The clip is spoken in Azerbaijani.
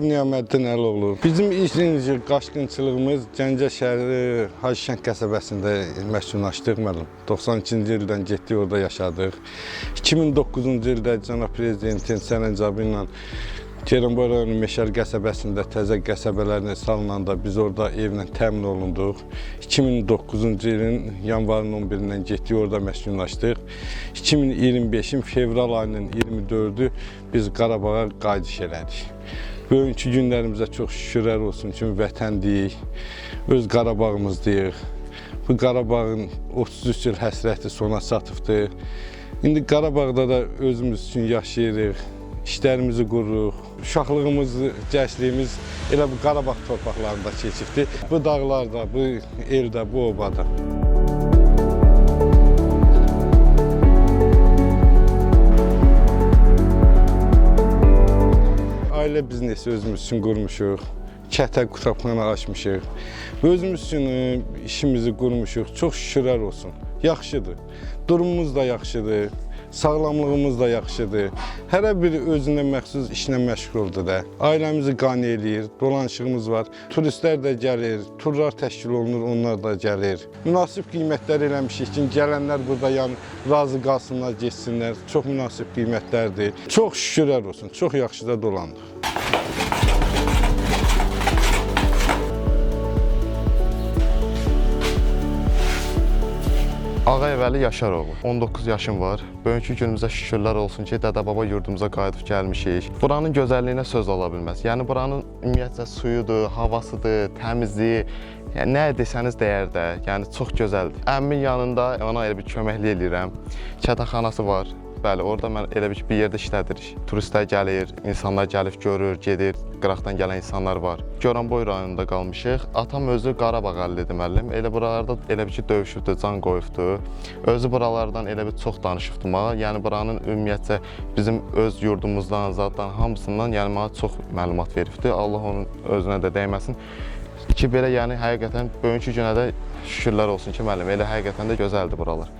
Niyaməddin Əloğlu. Bizim ikinci qaçqınçılığımız Gəncə şəhəri Hacıkənd qəsəbəsində məskunlaşdıq müəllim. 92-ci ildən getdik, orada yaşadıq. 2009-cu ildə cənab prezidentin sərəncamı ilə Ceyranboy rayonu Meşəli qəsəbəsində təzə qəsəbələrini salınanda biz orada evlə təmin olunduq. 2009-cu ilin yanvarın 11-dən getdik, orada məskunlaşdıq. 2025-in fevral ayının 24-ü biz Qarabağa qayıdış elədik. Bugünkü günlərimizə çox şükürlər olsun ki, vətəndəyik, öz Qarabağımızdayıq. Bu Qarabağın 33 il həsrəti sona çatıbdır. İndi Qarabağda da özümüz üçün yaşayırıq. İşlərimizi qururuq, uşaqlığımız, gəncliyimiz elə bu Qarabağ torpaqlarında keçibdir. Bu dağlarda, bu eldə, bu obada. Ailə biznesi özümüz üçün qurmuşuq, kətə qutabxana açmışıq. Özümüz üçün işimizi qurmuşuq, çox şükürlər olsun. Yaxşıdır, durumumuz da yaxşıdır. Sağlamlığımız da yaxşıdır. Hərə biri özünə məxsus işlə məşğuldur da. Ailəmizi qane eləyir, dolanışığımız var. Turistlər də gəlir, turlar təşkil olunur, onlar da gəlir. Münasib qiymətlər eləmişik ki, gələnlər burada razı qalsınlar, geçsinlər. Çox münasib qiymətlərdir. Çox şükürlər olsun, çox yaxşı da dolandıq. Ağayev Əli Yaşaroğlu, 19 yaşım var. Bugünkü günümüzə şükürlər olsun ki, dədə-baba yurdumuza qayıdıb gəlmişik. Buranın gözəlliyinə söz ola bilməz. Yəni, buranın ümumiyyətlə suyudur, havasıdır, təmizliyi, yəni, nə desəniz dəyər də, yəni, çox gözəldir. Əmmin yanında ona elə bir köməkli eləyirəm. Kətəxanası var. Bəli, orada mən elə bir yerdə işlədirik. Turistlər gəlir, insanlar gəlib görür, gedir, qıraqdan gələn insanlar var. Ceyranboy rayonunda qalmışıq. Atam özü Qarabağ əllidir müəllim. Elə buralarda elə bir ki, döyüşübdür, can qoyubdu. Özü buralardan elə bir çox danışıbdı mənə. Yəni, buranın ümumiyyətcə bizim öz yurdumuzdan, zaddan, hamısından yəni mənə çox məlumat veribdi. Allah onun özünə də dəyməsin. Ki, belə yəni həqiqətən bugünkü günə də şükürlər olsun ki, müəllim, elə həqiqətən də gözəldir buralar.